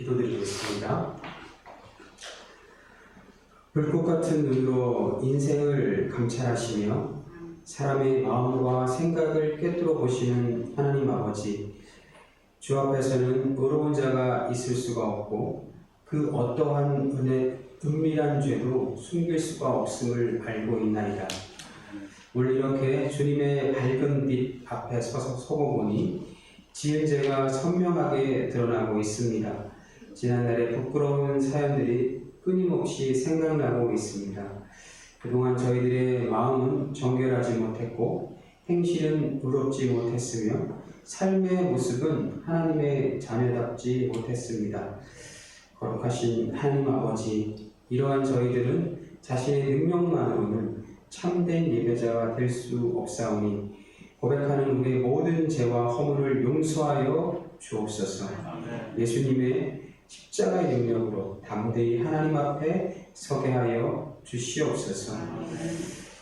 기도드리겠습니다. 불꽃 같은 눈으로 인생을 감찰하시며 사람의 마음과 생각을 꿰뚫어 보시는 하나님 아버지, 주 앞에서는 의로운 자가 있을 수가 없고 그 어떠한 은밀한 죄도 숨길 수가 없음을 알고 있나이다. 오늘 이렇게 주님의 밝은 빛 앞에 서고 보니 지은 죄가 선명하게 드러나고 있습니다. 지난날의 부끄러운 사연들이 끊임없이 생각나고 있습니다. 그동안 저희들의 마음은 정결하지 못했고 행실은 의롭지 못했으며 삶의 모습은 하나님의 자녀답지 못했습니다. 거룩하신 하나님 아버지, 이러한 저희들은 자신의 능력만으로는 참된 예배자가 될 수 없사오니 고백하는 우리의 모든 죄와 허물을 용서하여 주옵소서. 예수님의 십자가의 능력으로 담대히 하나님 앞에 서게 하여 주시옵소서.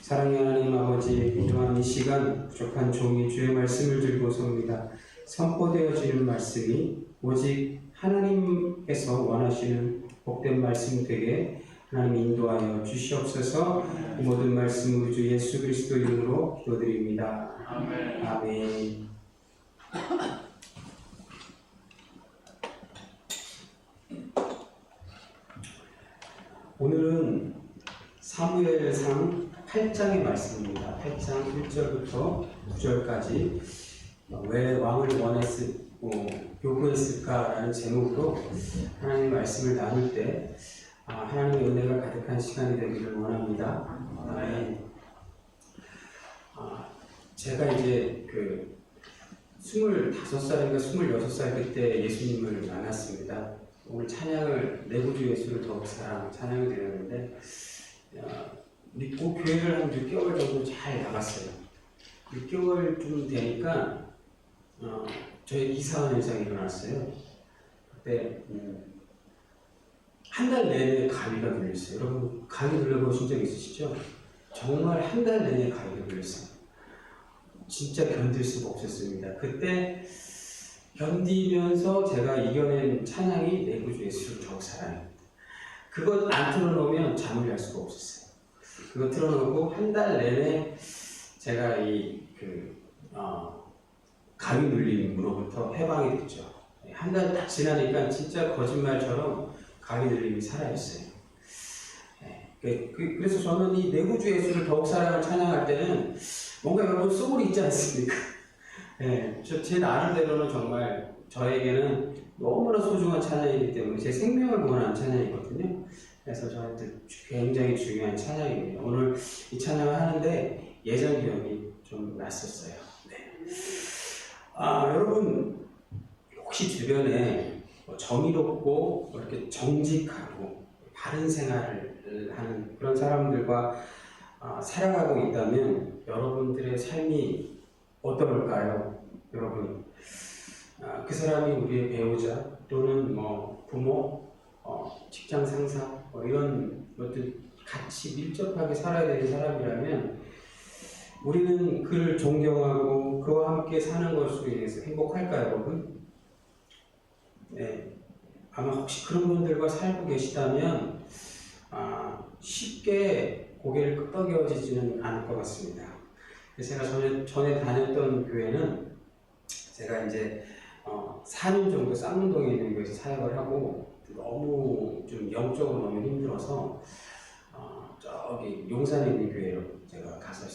사랑의 하나님 아버지, 이러한 이 시간 부족한 종이 주의 말씀을 들고 섭니다. 선포되어지는 말씀이 오직 하나님께서 원하시는 복된 말씀 되게 하나님 인도하여 주시옵소서. 이 모든 말씀 우리 주 예수 그리스도 이름으로 기도드립니다. 아멘. 아멘. 오늘은 사무엘상 8장의 말씀입니다. 8장 1절부터 9절까지 왜 왕을 요구했을까라는 제목으로 하나님의 말씀을 나눌 때 하나님의 은혜가 가득한 시간이 되기를 원합니다. 제가 이제 25살인가 26살 그때 예수님을 만났습니다. 오늘 찬양을 내구주 예수를 더욱 사랑 찬양을 드렸는데 믿고 교회를 한 6개월 정도 잘 나갔어요. 6개월쯤 되니까 저희 이상한 현상이 일어났어요. 그때 한 달 내내 가위가 눌렸어요. 여러분 가위 눌려보신 적 있으시죠? 정말 한 달 내내 가위가 눌렸어요. 진짜 견딜 수가 없었습니다. 그때 견디면서 제가 이겨낸 찬양이 내 구주 예수를 더욱 사랑합니다. 그거 안 틀어놓으면 잠을 잘 수가 없었어요. 그거 틀어놓고 한 달 내내 제가 가위 눌림으로부터 해방이 됐죠. 한 달 딱 지나니까 진짜 거짓말처럼 가위 눌림이 사라졌어요. 그래서 저는 이 내 구주 예수를 더욱 사랑을 찬양할 때는 뭔가 여러분 소울이 있지 않습니까? 제 나름대로는 정말 저에게는 너무나 소중한 찬양이기 때문에 제 생명을 구원한 찬양이거든요. 그래서 저한테 굉장히 중요한 찬양입니다. 오늘 이 찬양을 하는데 예전 기억이 좀 났었어요. 여러분 혹시 주변에 정의롭고 이렇게 정직하고 바른 생활을 하는 그런 사람들과 살아가고 있다면 여러분들의 삶이 어떨까요? 여러분, 그 사람이 우리의 배우자 또는 부모, 직장 상사 이런 것들 같이 밀접하게 살아야 되는 사람이라면 우리는 그를 존경하고 그와 함께 사는 것으로 인해서 행복할까요, 여러분? 네, 아마 혹시 그런 분들과 살고 계시다면 쉽게 고개를 끄덕여지지는 않을 것 같습니다. 제가 전에 다녔던 교회는 제가 이제 4년 정도 쌍문동에 있는 교회에서 사역을 하고 너무 좀 영적으로 너무 힘들어서 저기 용산에 있는 교회로 제가 가서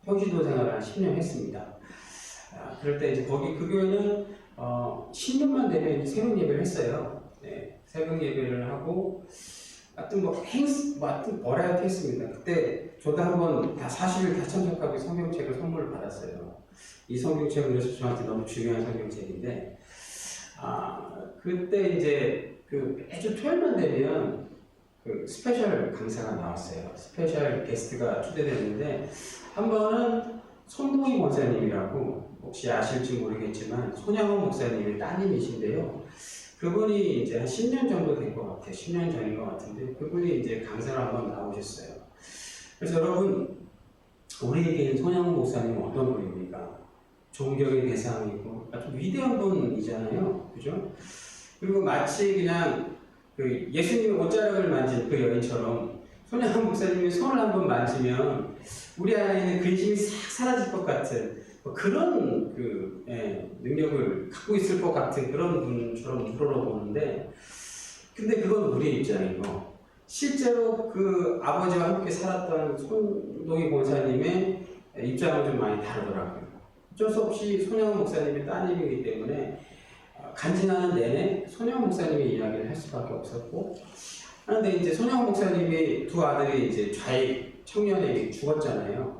평신도 생활을 한 10년 했습니다. 그럴 때 이제 거기 그 교회는 10년만 되면 새벽 예배를 했어요. 네, 새벽 예배를 하고 하여튼 버라이어티 했습니다. 그때 저도 한번 다 사실을 다 참석하고 성경책을 선물을 받았어요. 이 성경책은 그래서 저한테 너무 중요한 성경책인데 그때 이제 매주 토요일만 되면 스페셜 강사가 나왔어요. 스페셜 게스트가 초대됐는데 한 번은 손동희 목사님이라고 혹시 아실지 모르겠지만 손양원 목사님의 따님이신데요. 그분이 이제 한 10년 정도 된 것 같아요. 10년 전인 것 같은데 그분이 이제 강사로 한번 나오셨어요. 그래서 여러분 우리에게 손양원 목사님은 어떤 분입니까? 존경의 대상이고 아주 위대한 분이잖아요. 그죠? 그리고 마치 그냥 그 예수님의 옷자락을 만진 그 여인처럼 손양원 목사님이 손을 한번 만지면 우리 안에 있는 근심이 싹 사라질 것 같은 그런 능력을 갖고 있을 것 같은 그런 분처럼 우러러보는데, 근데 그건 우리의 입장이고 실제로 그 아버지와 함께 살았던 손동희 권사님의 입장은 좀 많이 다르더라고요. 어쩔 수 없이 손양원 목사님의 따님이기 때문에 간증하는 내내 손양원 목사님의 이야기를 할 수밖에 없었고, 그런데 이제 손양원 목사님의 두 아들이 이제 좌익 청년에게 죽었잖아요.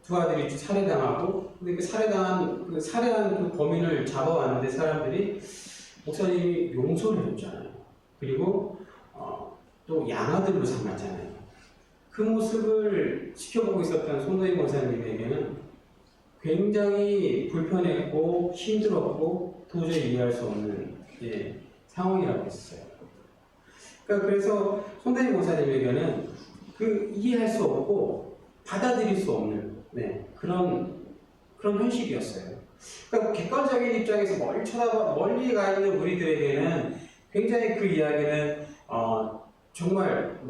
두 아들이 살해당하고, 근데 그 살해한 그 범인을 잡아왔는데 사람들이 목사님이 용서를 했잖아요. 그리고 또 양아들로 삼았잖아요. 그 모습을 지켜보고 있었던 손동희 권사님에게는 굉장히 불편했고 힘들었고 도저히 이해할 수 없는 상황이라고 했어요. 그러니까 그래서 손동희 권사님에게는 그 이해할 수 없고 받아들일 수 없는 그런 현실이었어요. 그러니까 객관적인 입장에서 멀리 가 있는 우리들에게는 굉장히 그 이야기는 정말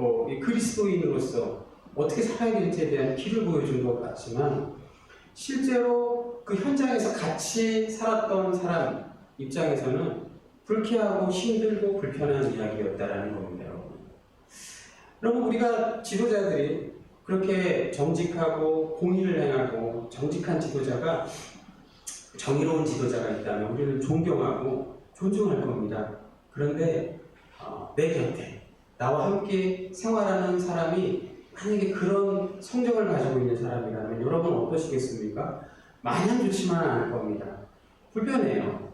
그리스도인으로서 어떻게 살아야 될지에 대한 길을 보여준 것 같지만, 실제로 그 현장에서 같이 살았던 사람 입장에서는 불쾌하고 힘들고 불편한 이야기였다라는 겁니다, 여러분. 여러분, 우리가 지도자들이 그렇게 정직하고 공의를 행하고 정직한 지도자가, 정의로운 지도자가 있다면 우리는 존경하고 존중할 겁니다. 그런데 내 곁에 나와 함께 생활하는 사람이 만약에 그런 성격을 가지고 있는 사람이라면 여러분 어떠시겠습니까? 마냥 좋지만은 않을 겁니다. 불편해요.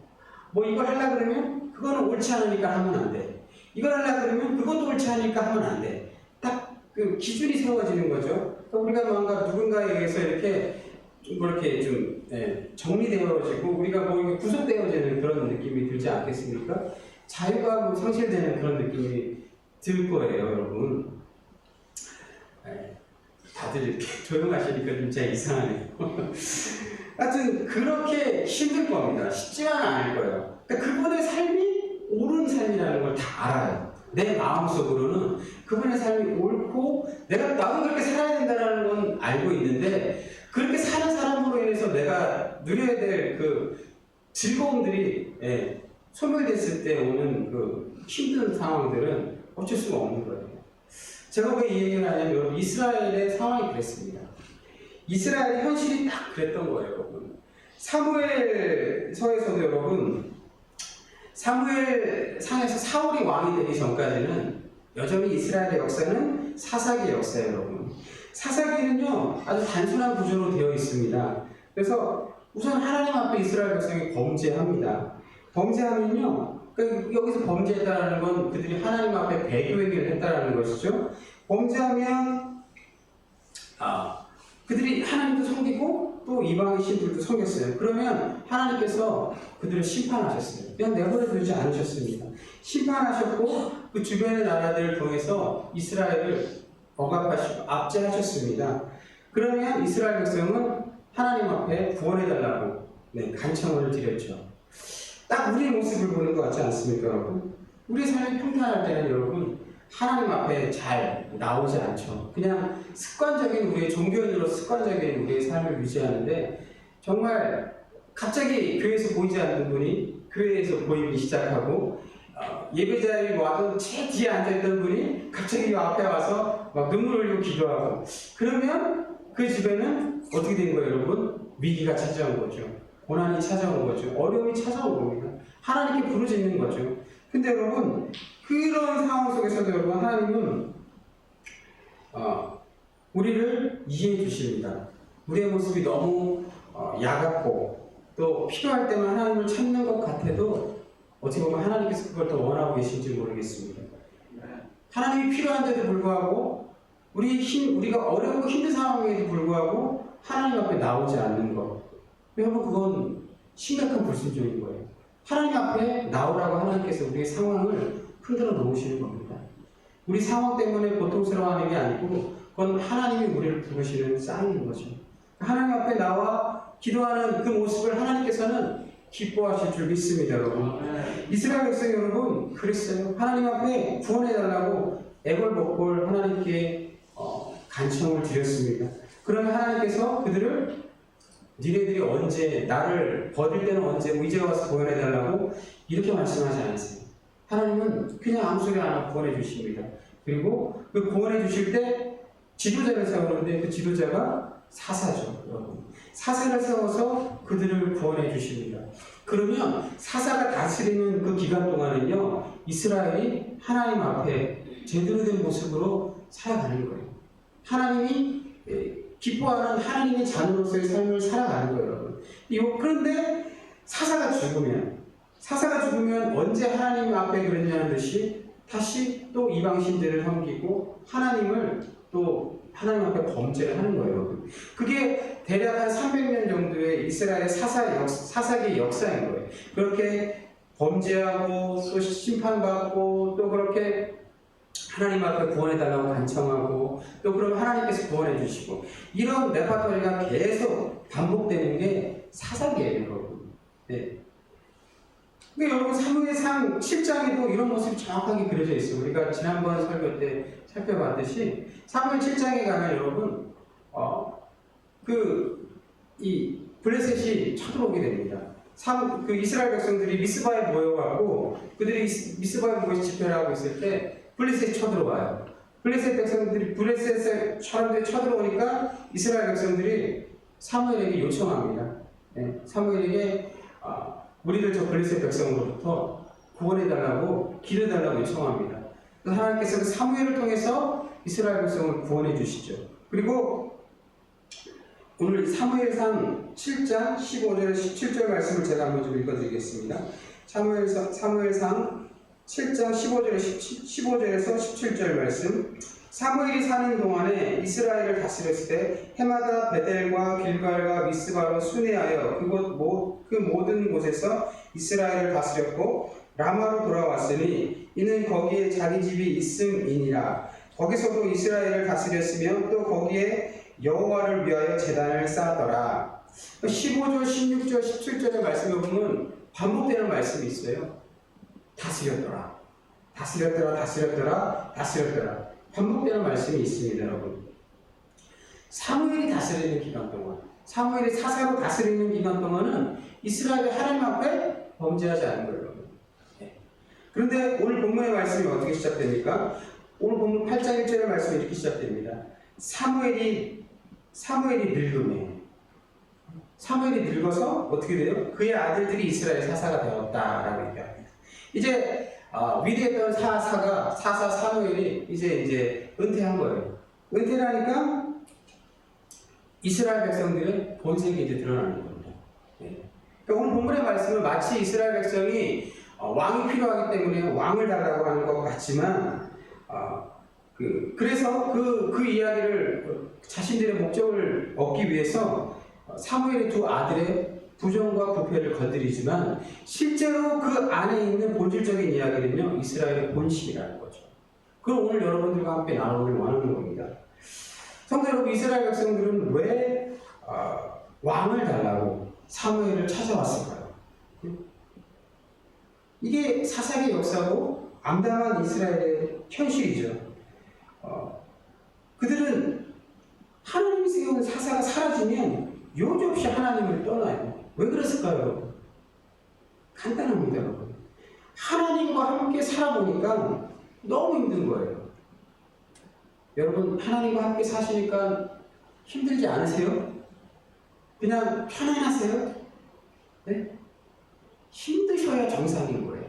이걸 하려고 그러면 그거는 옳지 않으니까 하면 안 돼. 이걸 하려고 그러면 그것도 옳지 않으니까 하면 안 돼. 딱 그 기준이 세워지는 거죠. 그러니까 우리가 뭔가 누군가에 의해서 이렇게 좀 정리되어지고 우리가 구속되어지는 그런 느낌이 들지 않겠습니까? 자유가 상실되는 그런 느낌이 들 거예요, 여러분. 다들 이렇게 조용하시니까 좀 진짜 이상하네요. 하여튼 그렇게 힘들 겁니다. 쉽지만 않을 거예요. 그러니까 그분의 삶이 옳은 삶이라는 걸 다 알아요. 내 마음속으로는 그분의 삶이 옳고 나도 그렇게 살아야 된다는 건 알고 있는데, 그렇게 사는 사람으로 인해서 내가 누려야 될 그 즐거움들이 소멸됐을 때 오는 그 힘든 상황들은 어쩔 수가 없는 거예요. 제가 왜 이 얘기를 하냐면 이스라엘의 상황이 그랬습니다. 이스라엘의 현실이 딱 그랬던 거예요, 여러분. 사무엘서에서도 여러분, 사무엘 상에서 사울이 왕이 되기 전까지는 여전히 이스라엘의 역사는 사사기의 역사예요, 여러분. 사사기는요 아주 단순한 구조로 되어 있습니다. 그래서 우선 하나님 앞에 이스라엘 백성이 범죄합니다. 범죄하면요, 그러니까 여기서 범죄했다는 건 그들이 하나님 앞에 배교행위를 했다는 것이죠. 범죄하면 그들이 하나님도 섬기고 또 이방의 신들도 섬겼어요. 그러면 하나님께서 그들을 심판하셨어요. 그냥 내버려 두지 않으셨습니다. 심판하셨고 그 주변의 나라들을 통해서 이스라엘을 억압하시고 압제하셨습니다. 그러면 이스라엘 백성은 하나님 앞에 구원해달라고 간청을 드렸죠. 딱 우리의 모습을 보는 것 같지 않습니까, 여러분? 우리의 삶이 평탄할 때는 여러분 하나님 앞에 잘 나오지 않죠. 그냥 습관적인 우리의 종교인으로 습관적인 우리의 삶을 유지하는데, 정말 갑자기 교회에서 보이지 않는 분이 교회에서 보이기 시작하고, 예배자에 와도 제일 뒤에 앉아있던 분이 갑자기 이 앞에 와서 막 눈물 흘리고 기도하고, 그러면 그 집에는 어떻게 된 거예요, 여러분? 위기가 찾아온 거죠. 고난이 찾아온 거죠. 어려움이 찾아온 겁니다. 하나님께 부르짖는 거죠. 근데 여러분, 그런 상황 속에서도 여러분, 하나님은 우리를 이해해 주십니다. 우리의 모습이 너무 야같고 또 필요할 때만 하나님을 찾는 것 같아도 어떻게 보면 하나님께서 그걸 더 원하고 계신지 모르겠습니다. 하나님이 필요한데도 불구하고 우리가 어렵고 힘든 상황에도 불구하고 하나님 앞에 나오지 않는 것, 여러분 그건 심각한 불순종인 거예요. 하나님 앞에 나오라고 하나님께서 우리의 상황을 흔들어 놓으시는 겁니다. 우리 상황 때문에 고통스러워하는 게 아니고 그건 하나님이 우리를 부르시는 쌍인 거죠. 하나님 앞에 나와 기도하는 그 모습을 하나님께서는 기뻐하실 줄 믿습니다, 여러분. 이스라엘 백성 여러분, 그랬어요. 하나님 앞에 구원해달라고 애걸복걸 하나님께 간청을 드렸습니다. 그러면 하나님께서 그들을 니네들이 언제, 나를 버릴 때는 언제, 이제 와서 구원해달라고 이렇게 말씀하지 않으세요. 하나님은 그냥 아무 소리 안 하고 구원해 주십니다. 그리고 그 구원해 주실 때 지도자를 세우는데 그 지도자가 사사죠, 여러분. 사사를 세워서 그들을 구원해 주십니다. 그러면 사사가 다스리는 그 기간 동안은요, 이스라엘이 하나님 앞에 제대로 된 모습으로 살아가는 거예요. 하나님이 기뻐하는 하나님의 자녀로서의 삶을 살아가는 거예요, 여러분. 그런데 사사가 죽으면 언제 하나님 앞에 그랬냐는 듯이 다시 또 이방신들을 섬기고 하나님을 또 하나님 앞에 범죄를 하는 거예요, 여러분. 그게 대략 한 300년 정도의 이스라엘 사사기의 역사인 거예요. 그렇게 범죄하고 또 심판받고 또 그렇게 하나님 앞에 구원해달라고 간청하고 또 그럼 하나님께서 구원해 주시고 이런 레파토리가 계속 반복되는 게 사사기예요, 여러분. 네. 근데 여러분 사무엘상 7장에도 이런 모습이 정확하게 그려져 있어요. 우리가 지난번 설교 때 살펴봤듯이 사무엘 7장에 가면 여러분 이 블레셋이 쳐들어오게 됩니다. 그 이스라엘 백성들이 미스바에 모여갖고 그들이 미스바에 모여서 집회를 하고 있을 때 블레셋이 쳐들어와요. 블레셋 백성들이 블레셋에 사람들이 쳐들어오니까 이스라엘 백성들이 사무엘에게 요청합니다. 네, 사무엘에게 우리를 저 블레셋 백성으로부터 구원해달라고 기도해달라고 요청합니다. 하나님께서 그 사무엘을 통해서 이스라엘 백성을 구원해 주시죠. 그리고 오늘 사무엘상 7장 15절 17절 말씀을 제가 한번 좀 읽어드리겠습니다. 사무엘상 7장 15절에서 17절 말씀. 사무엘이 사는 동안에 이스라엘을 다스렸을 때 해마다 베델과 길갈과 미스바로 순회하여 그 모든 곳에서 이스라엘을 다스렸고 라마로 돌아왔으니 이는 거기에 자기 집이 있음이니라. 거기서도 이스라엘을 다스렸으며 또 거기에 여호와를 위하여 제단을 쌓았더라. 15절, 16절, 17절의 말씀을 보면 반복되는 말씀이 있어요. 다스렸더라. 다스렸더라. 다스렸더라. 다스렸더라. 반복되는 말씀이 있습니다, 여러분. 사무엘이 다스리는 기간 동안, 사무엘이 사사로 다스리는 기간 동안은 이스라엘이 하나님 앞에 범죄하지 않은 거예요, 여러분. 네. 그런데 오늘 본문의 말씀이 어떻게 시작됩니까? 오늘 본문 8장 1절의 말씀이 이렇게 시작됩니다. 사무엘이 늙으며 사무엘이 늙어서 어떻게 돼요? 그의 아들들이 이스라엘 사사가 되었다라고 얘기합니다. 이제 위대했던 사사 사무엘이 이제 은퇴한 거예요. 은퇴를 하니까 이스라엘 백성들의 본색이 이제 드러나는 겁니다. 네. 그러니까 오늘 본문의 말씀은 마치 이스라엘 백성이 왕이 필요하기 때문에 왕을 달라고 하는 것 같지만 그래서 그 이야기를 자신들의 목적을 얻기 위해서 사무엘의 두 아들의 부정과 부패를 건드리지만 실제로 그 안에 있는 본질적인 이야기는요, 이스라엘의 본심이라는 거죠. 그걸 오늘 여러분들과 함께 나누길 원하는 겁니다. 성도 여러분, 이스라엘 백성들은 왜 왕을 달라고 사무엘을 찾아왔을까요? 이게 사사기 역사고 암담한 이스라엘의 현실이죠. 그들은 하나님이 세운 사사가 사라지면 요지없이 하나님을 떠나요. 왜 그랬을까요, 여러분? 간단합니다, 여러분. 하나님과 함께 살아보니까 너무 힘든 거예요. 여러분, 하나님과 함께 사시니까 힘들지 않으세요? 그냥 편안하세요? 네? 힘드셔야 정상인 거예요.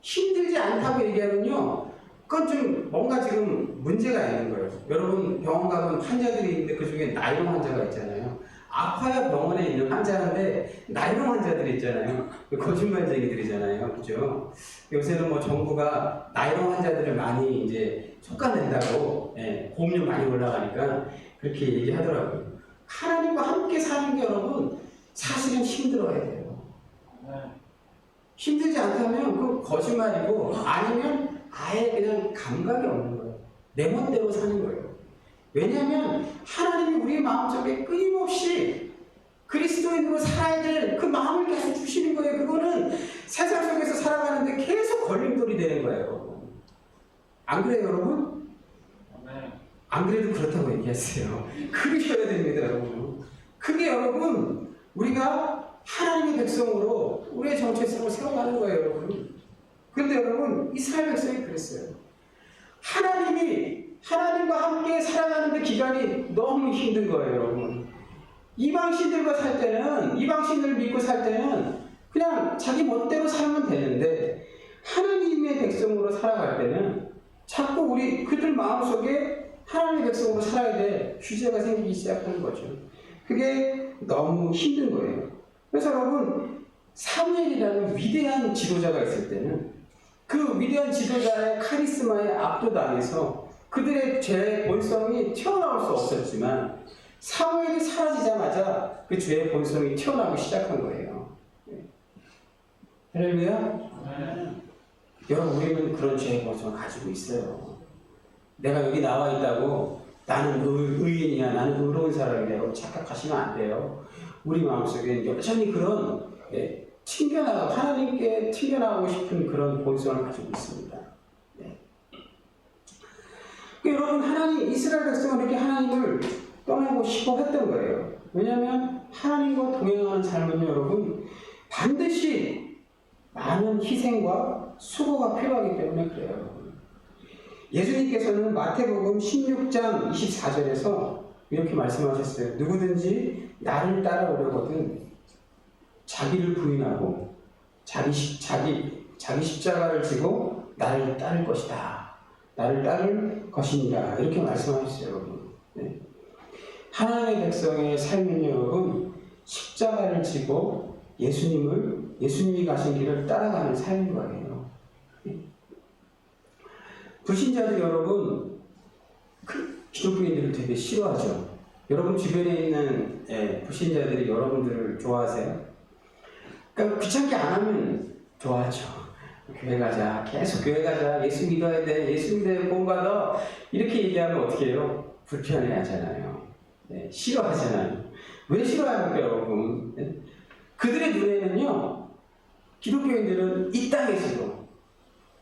힘들지 않다고 얘기하면요, 그건 좀 뭔가 지금 문제가 있는 거예요. 여러분, 병원 가면 환자들이 있는데 그 중에 나이로 환자가 있잖아요. 아파야 병원에 있는 환자인데 나이로 환자들이 있잖아요. 거짓말쟁이들이잖아요, 그죠? 요새는 뭐 정부가 나이로 환자들을 많이 이제 촉각낸다고 보험료 많이 올라가니까 그렇게 얘기하더라고요. 하나님과 함께 사는 게 여러분 사실은 힘들어야 돼요. 힘들지 않다면 그 거짓말이고 아니면 아예 그냥 감각이 없는 거예요. 내 멋대로 사는 거예요. 왜냐하면 하나님이 우리 마음속에 끊임없이 그리스도인으로 살아야 될 그 마음을 계속 주시는 거예요. 그거는 세상 속에서 살아가는데 계속 걸림돌이 되는 거예요. 안 그래요, 여러분? 안 그래도 그렇다고 얘기했어요. 그러셔야 됩니다, 여러분. 그게 여러분, 우리가 하나님의 백성으로 우리의 정체성을 세워가는 거예요, 여러분. 그런데 여러분, 이스라엘 백성이 그랬어요. 하나님과 함께 살아가는 그 기간이 너무 힘든 거예요, 여러분. 이방신들과 살 때는, 이방신들을 믿고 살 때는 그냥 자기 멋대로 살면 되는데, 하나님의 백성으로 살아갈 때는 자꾸 그들 마음속에 하나님의 백성으로 살아야 될 규제가 생기기 시작하는 거죠. 그게 너무 힘든 거예요. 그래서 여러분, 사무엘이라는 위대한 지도자가 있을 때는 그 위대한 지도자의 카리스마에 압도당해서 그들의 죄의 본성이 튀어나올 수 없었지만 사무엘이 사라지자마자 그 죄의 본성이 튀어나오기 시작한 거예요. 할렐루야? 여러분, 우리는 그런 죄의 본성을 가지고 있어요. 내가 여기 나와 있다고 나는 의인이야, 나는 의로운 사람이라고 착각하시면 안 돼요. 우리 마음속에 여전히 그런 하나님께 튕겨나가고 싶은 그런 본성을 가지고 있습니다. 네. 여러분, 이스라엘 백성은 이렇게 하나님을 떠나고 싶어 했던 거예요. 왜냐하면 하나님과 동행하는 삶은 여러분, 반드시 많은 희생과 수고가 필요하기 때문에 그래요. 예수님께서는 마태복음 16장 24절에서 이렇게 말씀하셨어요. 누구든지 나를 따라오려거든 자기를 부인하고 자기 십자가를 지고 나를 따를 것이다. 나를 따를 것이니라. 이렇게 말씀하셨어요, 여러분. 네. 하나님의 백성의 삶은 여러분, 십자가를 지고 예수님이 가신 길을 따라가는 삶인 거예요. 네. 불신자들 여러분, 기독교인들을 되게 싫어하죠. 여러분 주변에 있는 불신자들이 여러분들을 좋아하세요? 그러니까 귀찮게 안 하면 좋아하죠. 교회 가자, 계속 교회 가자, 예수 믿어야 돼, 예수 믿어야 구원받아, 이렇게 얘기하면 어떻게 해요? 불편해 하잖아요. 싫어하잖아요. 왜 싫어합니까, 여러분? 그들의 눈에는요, 기독교인들은 이 땅에서도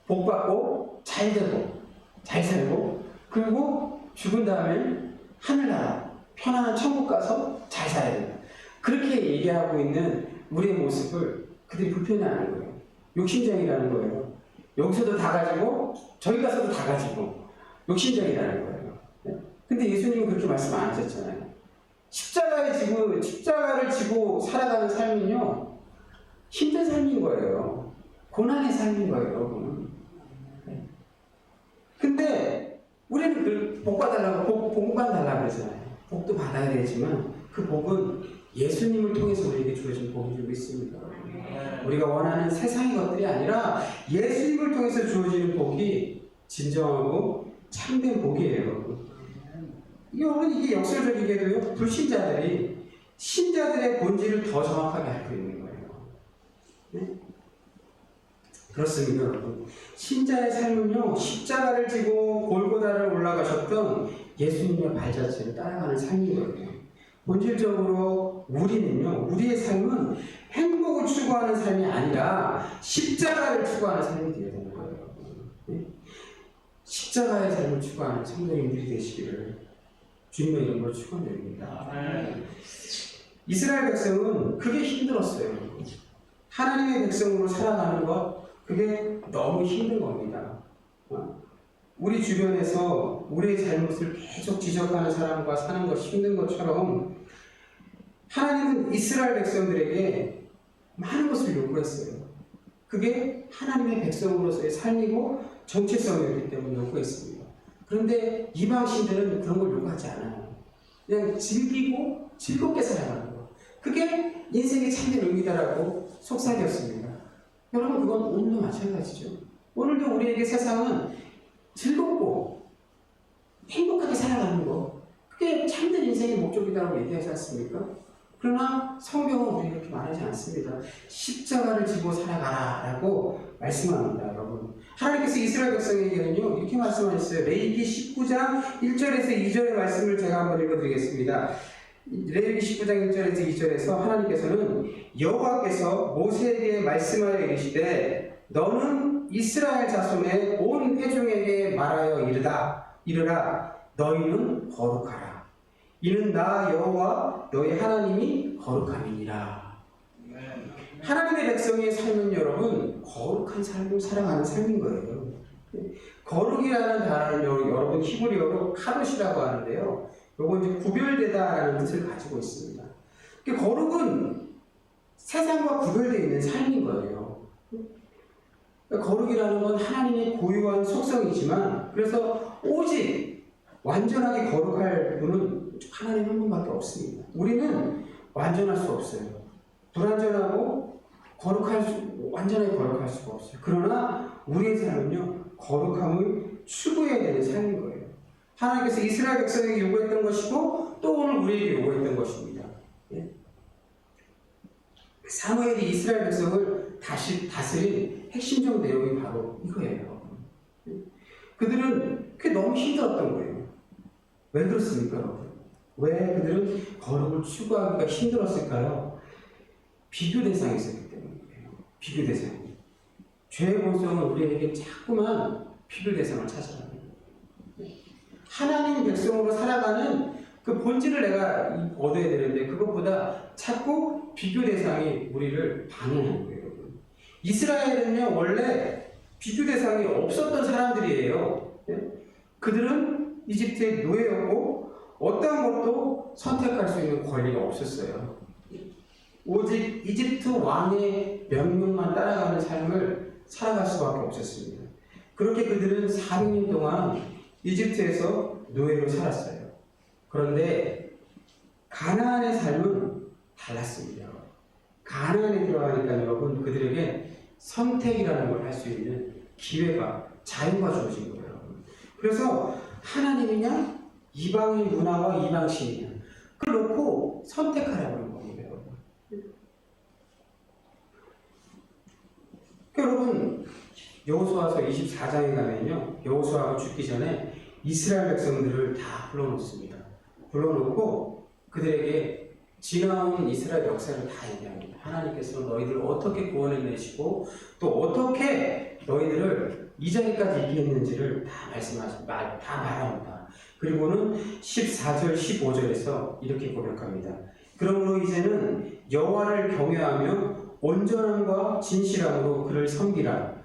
복받고 잘 되고 잘 살고, 그리고 죽은 다음에 하늘나라 편안한 천국 가서 잘 살아야 된다. 그렇게 얘기하고 있는 우리의 모습을 그들이 불편해하는 거예요. 욕심쟁이라는 거예요. 여기서도 다 가지고 저기 가서도 다 가지고 욕심쟁이라는 거예요. 근데 예수님은 그렇게 말씀 안 하셨잖아요. 십자가를 지고 살아가는 삶은요, 힘든 삶인 거예요. 고난의 삶인 거예요, 여러분. 근데 우리는 복 받으려고 복만 달라고 그러잖아요. 복도 받아야 되지만 그 복은 예수님을 통해서 우리에게 주어진 복인 줄 믿습니다. 우리가 원하는 세상의 것들이 아니라 예수님을 통해서 주어지는 복이 진정하고 참된 복이에요. 이게 역설적이게도요, 불신자들이 신자들의 본질을 더 정확하게 알고 있는 거예요. 네? 그렇습니다, 여러분. 신자의 삶은요, 십자가를 지고 골고다를 올라가셨던 예수님의 발자취를 따라가는 삶인 거예요. 본질적으로 우리의 삶은 행복을 추구하는 삶이 아니라 십자가를 추구하는 삶이 되어야 되는 거예요. 네? 십자가의 삶을 추구하는 성도님들이 되시기를 주님의 이름으로 축원드립니다. 이스라엘 백성은 그게 힘들었어요. 하나님의 백성으로 살아가는 것, 그게 너무 힘든 겁니다. 우리 주변에서 우리의 잘못을 계속 지적하는 사람과 사는 것이 힘든 것처럼 하나님은 이스라엘 백성들에게 많은 것을 요구했어요. 그게 하나님의 백성으로서의 삶이고 정체성이었기 때문에 요구했습니다. 그런데 이방신들은 그런 걸 요구하지 않아요. 그냥 즐기고 즐겁게 살아가는 거. 그게 인생의 참된 의미다라고 속삭였습니다. 여러분, 그건 오늘도 마찬가지죠. 오늘도 우리에게 세상은 즐겁고 행복하게 살아가는 거, 그게 참된 인생의 목적이라고 얘기하지 않습니까? 그러나 성경은 우리에게 그렇게 말하지 않습니다. 십자가를 지고 살아가라 라고 말씀합니다, 여러분. 하나님께서 이스라엘 백성에게는요, 이렇게 말씀하셨어요. 레위기 19장 1절에서 2절의 말씀을 제가 한번 읽어드리겠습니다. 레위기 19장 1절에서 2절에서 하나님께서는 여호와께서 모세에게 말씀하여 이르시되 너는 이스라엘 자손의 온 회중에게 말하여 이르라 너희는 거룩하라 이는 나 여호와 너희 하나님이 거룩함이니라. 하나님의 백성의 삶은 여러분 거룩한 삶을 살아가는 삶인 거예요. 거룩이라는 단어는 여러분 히브리어로 카도시라고 하는데요. 요건 이제 구별되다라는 뜻을 가지고 있습니다. 거룩은 세상과 구별되어 있는 삶인 거예요. 거룩이라는 건 하나님의 고유한 속성이지만 그래서 오직 완전하게 거룩할 분은 하나님 한 분밖에 없습니다. 우리는 완전할 수 없어요. 불완전하고 완전하게 거룩할 수가 없어요. 그러나 우리의 삶은요 거룩함을 추구해야 되는 삶인 거예요. 하나님께서 이스라엘 백성에게 요구했던 것이고 또 오늘 우리에게 요구했던 것입니다. 사무엘이 이스라엘 백성을 다스린 핵심적 내용이 바로 이거예요. 그들은 그게 너무 힘들었던 거예요. 왜 그렇습니까, 여러분? 왜 그들은 거룩을 추구하기가 힘들었을까요? 비교 대상이 있었기 때문이에요. 비교 대상. 죄의 본성은 우리에게 자꾸만 비교 대상을 찾아갑니다. 하나님 백성으로 살아가는 그 본질을 내가 얻어야 되는데 그것보다 자꾸 비교 대상이 우리를 방해하는 거예요. 여러분. 이스라엘은요 원래 비교 대상이 없었던 사람들이에요. 그들은 이집트의 노예였고 어떠한 것도 선택할 수 있는 권리가 없었어요. 오직 이집트 왕의 명령만 따라가는 삶을 살아갈 수밖에 없었습니다. 그렇게 그들은 400년 동안 이집트에서 노예로 살았어요. 그런데 가나안의 삶은 달랐습니다. 가나안에 들어가니까 여러분 그들에게 선택이라는 걸 할 수 있는 기회가 자유가 주어진 거예요. 여러분. 그래서 하나님이냐 이방인 문화와 이방신이냐 그걸 놓고 선택하라고 하는 겁니다. 여러분 여호수아서 24장에 가면요 여호수아가 죽기 전에 이스라엘 백성들을 다 불러놓습니다. 불러놓고 그들에게 지나온 이스라엘 역사를 다 얘기합니다. 하나님께서 너희들을 어떻게 구원해내시고 또 어떻게 너희들을 이 자리까지 있게 했는지를 다 다 말합니다. 그리고는 14절 15절에서 이렇게 고백합니다. 그러므로 이제는 여호와를 경외하며 온전함과 진실함으로 그를 섬기라.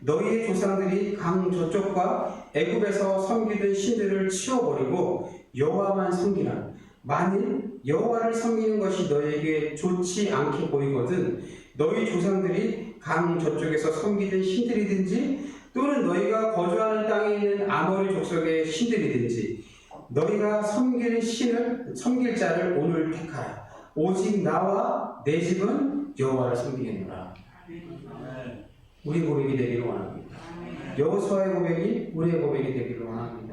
너희의 조상들이 강 저쪽과 애굽에서 섬기던 신들을 치워버리고 여호와만 섬기라. 만일 여호와를 섬기는 것이 너희에게 좋지 않게 보이거든 너희 조상들이 강 저쪽에서 섬기던 신들이든지 또는 너희가 거주하는 땅에 있는 아모리 족속의 신들이든지 너희가 섬길 자를 오늘 택하라. 오직 나와 내 집은 여호와를 섬기겠노라. 우리 고백이 되기를 원합니다. 여호수아의 고백이 우리의 고백이 되기를 원합니다.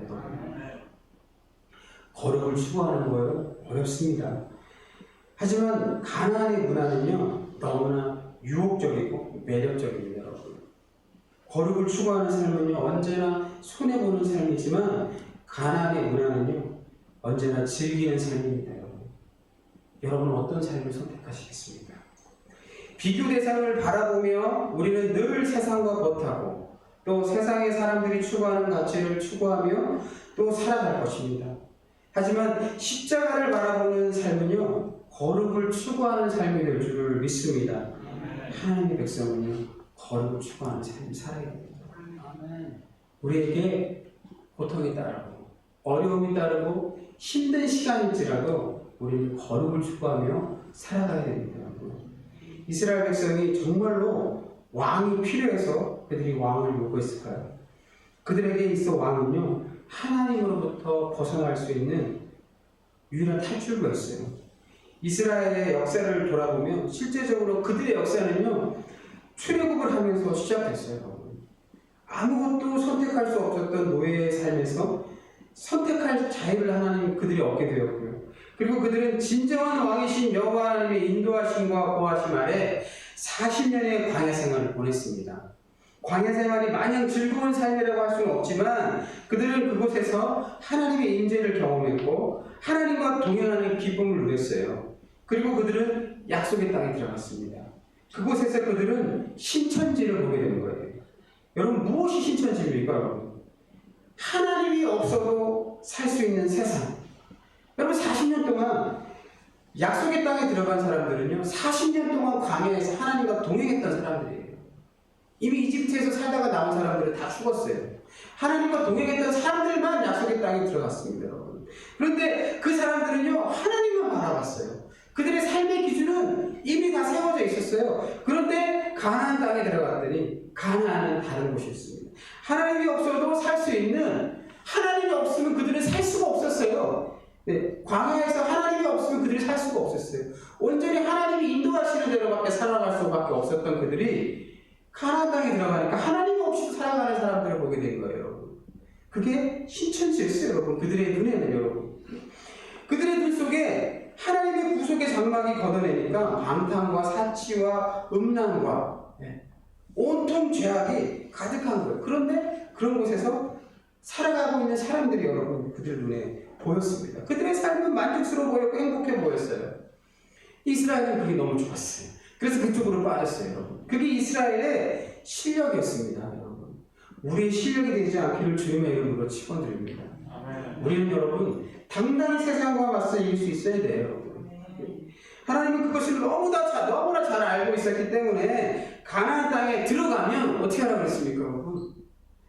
거룩을 추구하는 거예요. 어렵습니다. 하지만 가나안의 문화는요 너무나 유혹적이고 매력적입니다. 여러분. 거룩을 추구하는 삶은요 언제나 손해보는 삶이지만 가나안의 문화는요 언제나 즐기는 삶입니다. 여러분 어떤 삶을 선택하시겠습니까? 비교 대상을 바라보며 우리는 늘 세상과 버타고 또 세상의 사람들이 추구하는 가치를 추구하며 또 살아갈 것입니다. 하지만 십자가를 바라보는 삶은요 거룩을 추구하는 삶이 될 줄을 믿습니다. 하나님의 백성은요 거룩을 추구하는 삶을 살아야 됩니다. 우리에게 고통이 따르고 어려움이 따르고 힘든 시간일지라도 우리는 거룩을 추구하며 살아가야 됩니다. 이스라엘 백성이 정말로 왕이 필요해서 그들이 왕을 요구했을까요? 그들에게 있어 왕은요 하나님으로부터 벗어날 수 있는 유일한 탈출구였어요. 이스라엘의 역사를 돌아보면 실제적으로 그들의 역사는요 출애굽을 하면서 시작됐어요. 아무것도 선택할 수 없었던 노예의 삶에서 선택할 자유를 하나님 그들이 얻게 되었고요. 그리고 그들은 진정한 왕이신 여호와 하나님의 인도하심과 보호하심 아래 40년의 광야 생활을 보냈습니다. 광야 생활이 마냥 즐거운 삶이라고 할 수는 없지만 그들은 그곳에서 하나님의 임재를 경험했고 하나님과 동행하는 기쁨을 누렸어요. 그리고 그들은 약속의 땅에 들어갔습니다. 그곳에서 그들은 신천지를 보게 된 거예요. 여러분, 무엇이 신천지입니까? 여러분? 하나님이 없어도 살 수 있는 세상. 여러분, 40년 동안 약속의 땅에 들어간 사람들은요, 40년 동안 광야에서 하나님과 동행했던 사람들이에요. 이미 이집트에서 살다가 나온 사람들은 다 죽었어요. 하나님과 동행했던 사람들만 약속의 땅에 들어갔습니다, 여러분. 그런데 그 사람들은요, 하나님만 바라봤어요. 그들의 삶의 기준은 이미 다 세워져 있었어요. 그런데 가나안 땅에 들어갔더니 가나안은 다른 곳이었습니다. 하나님이 없어도 살 수 있는, 하나님이 없으면 그들은 살 수가 없었어요. 네, 광야에서 하나님이 없으면 그들이 살 수가 없었어요. 온전히 하나님이 인도하시는 대로밖에 살아갈 수밖에 없었던 그들이 가나안 땅에 들어가니까 하나님 없이도 살아가는 사람들을 보게 된 거예요, 여러분. 그게 신천지였어요, 여러분. 그들의 눈에는, 여러분. 그들의 눈 속에 하나님의 구속의 장막이 걷어내니까 방탕과 사치와 음란과 온통 죄악이 가득한 거예요. 그런데 그런 곳에서 살아가고 있는 사람들이 여러분 그들 눈에 보였습니다. 그들의 삶은 만족스러워 보였고 행복해 보였어요. 이스라엘은 그게 너무 좋았어요. 그래서 그쪽으로 빠졌어요, 여러분. 그게 이스라엘의 실력이었습니다, 여러분. 우리의 실력이 되지 않기를 주님의 이름으로 축원드립니다. 우리는 여러분 당당히 세상과 맞서 이길 수 있어야 돼요, 여러분. 하나님은 그것을 너무나 잘 알고 있었기 때문에 가나안 땅에 들어가면 어떻게 하라고 했습니까, 여러분?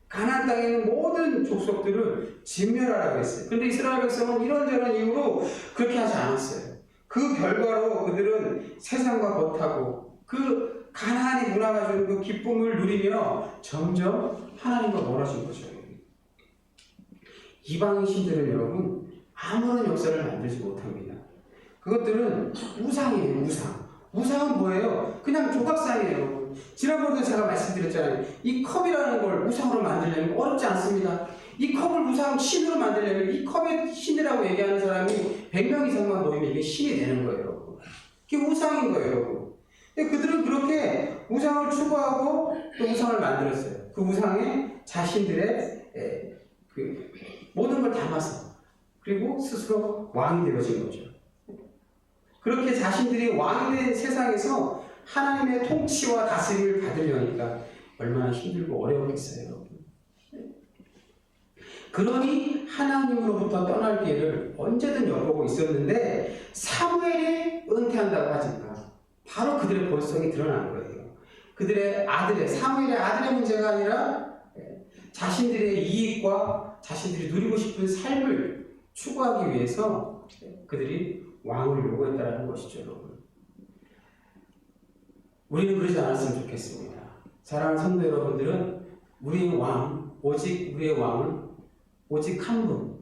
가나안 땅에 있는 모든 족속들을 진멸하라고 했어요. 그런데 이스라엘 백성은 이런저런 이유로 그렇게 하지 않았어요. 그 결과로 그들은 세상과 벗하고 그 가나안이 문화가 주는 그 기쁨을 누리며 점점 하나님과 멀어진 거죠. 이방인 신들은 여러분 아무런 역사를 만들지 못합니다. 그것들은 우상이에요, 우상. 우상은 뭐예요? 그냥 조각상이에요. 지난번에도 제가 말씀드렸잖아요. 이 컵이라는 걸 우상으로 만들려면 어렵지 않습니다. 이 컵을 우상 신으로 만들려면 이 컵의 신이라고 얘기하는 사람이 100명 이상만 모이면 이게 신이 되는 거예요, 여러분. 그게 우상인 거예요, 여러분. 근데 그들은 그렇게 우상을 추구하고 또 우상을 만들었어요. 그 우상에 자신들의 그 모든 걸 담아서 그리고 스스로 왕이 되어진 거죠. 그렇게 자신들이 왕이 된 세상에서 하나님의 통치와 다스림을 받으려니까 얼마나 힘들고 어려웠겠어요, 여러분. 그러니 하나님으로부터 떠날 길을 언제든 엿보고 있었는데 사무엘이 은퇴한다고 하니까 바로 그들의 본성이 드러난 거예요. 그들의 아들의, 사무엘의 아들의 문제가 아니라 자신들의 이익과 자신들이 누리고 싶은 삶을 추구하기 위해서 그들이 왕을 요구했다는 것이죠, 여러분. 우리는 그러지 않았으면 좋겠습니다. 사랑하는 성도 여러분들은 우리의 왕, 오직 우리의 왕은 오직 한 분,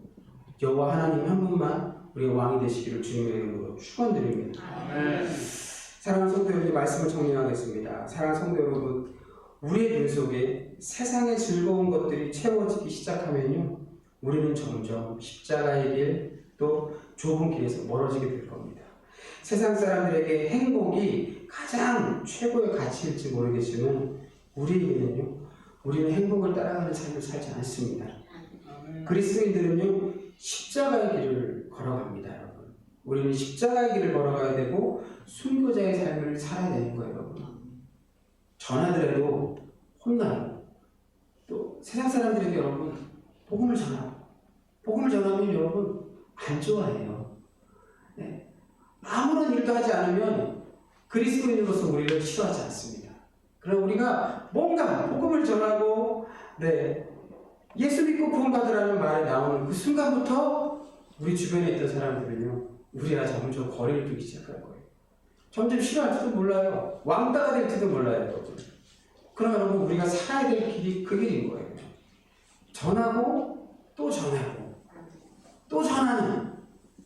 여호와 하나님 한 분만 우리의 왕이 되시기를 주님의 이름으로 축원드립니다. 사랑하는 성도 여러분, 말씀을 정리하겠습니다. 사랑하는 성도 여러분, 우리의 눈 속에 세상의 즐거운 것들이 채워지기 시작하면요, 우리는 점점 십자가의 길, 또 좁은 길에서 멀어지게 될 겁니다. 세상 사람들에게 행복이 가장 최고의 가치일지 모르겠지만 우리에게는요, 우리는 행복을 따라가는 삶을 살지 않습니다. 그리스도인들은요, 십자가의 길을 걸어갑니다, 여러분. 우리는 십자가의 길을 걸어가야 되고 순교자의 삶을 살아야 되는 거예요, 여러분. 전하더라도 혼나요. 또 세상 사람들에게 여러분 복음을 전하고, 복음을 전하면 여러분 안 좋아해요. 네. 아무런 일도 하지 않으면 그리스도인으로서 우리를 싫어하지 않습니다. 그러나 우리가 뭔가 복음을 전하고 예수 믿고 구원받으라는 말이 나오는 그 순간부터 우리 주변에 있던 사람들은요, 우리와 점점 거리를 두기 시작할 거예요. 점점 싫어할지도 몰라요. 왕따가 될지도 몰라요, 여러분. 그러나 여러분, 우리가 살아야 될 길이 그 길인 거예요. 전하고 또 전하고 또 전하는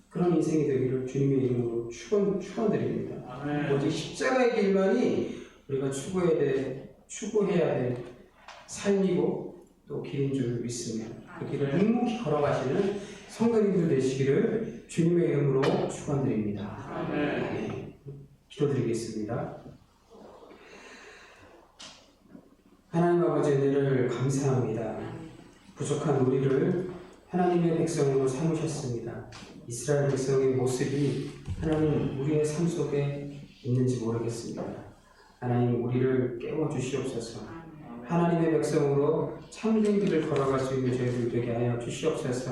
그런 인생이 되기를 주님의 이름으로 축원드립니다. 오직 십자가의 길만이 우리가 추구해야 될 삶이고 또 길인 줄 믿습니다. 그 길을 묵묵히 걸어가시는 성도님들 되시기를 주님의 이름으로 축원드립니다. 네. 기도드리겠습니다. 하나님 아버지 은혜를 감사합니다. 부족한 우리를 하나님의 백성으로 삼으셨습니다. 이스라엘 백성의 모습이 하나님 우리의 삶 속에 있는지 모르겠습니다. 하나님 우리를 깨워주시옵소서. 하나님의 백성으로 참된 길을 걸어갈 수 있는 저희들 되게 하여 주시옵소서.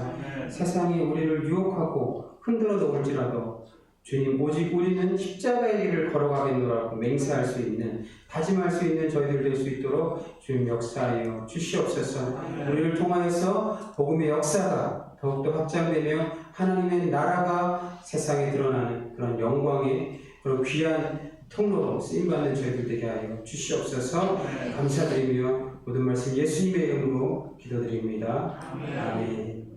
세상이 우리를 유혹하고 흔들어 놓을지라도 주님 오직 우리는 십자가의 길을 걸어가겠노라고 맹세할 수 있는, 다짐할 수 있는 저희들 될 수 있도록 주님 역사하여 주시옵소서. 우리를 통하여서 복음의 역사가 더욱더 확장되며 하나님의 나라가 세상에 드러나는 그런 영광의 그런 귀한 통로로 쓰임받는 저희들 되게 하여 주시옵소서. 감사드리며 모든 말씀 예수님의 이름으로 기도드립니다. 아멘.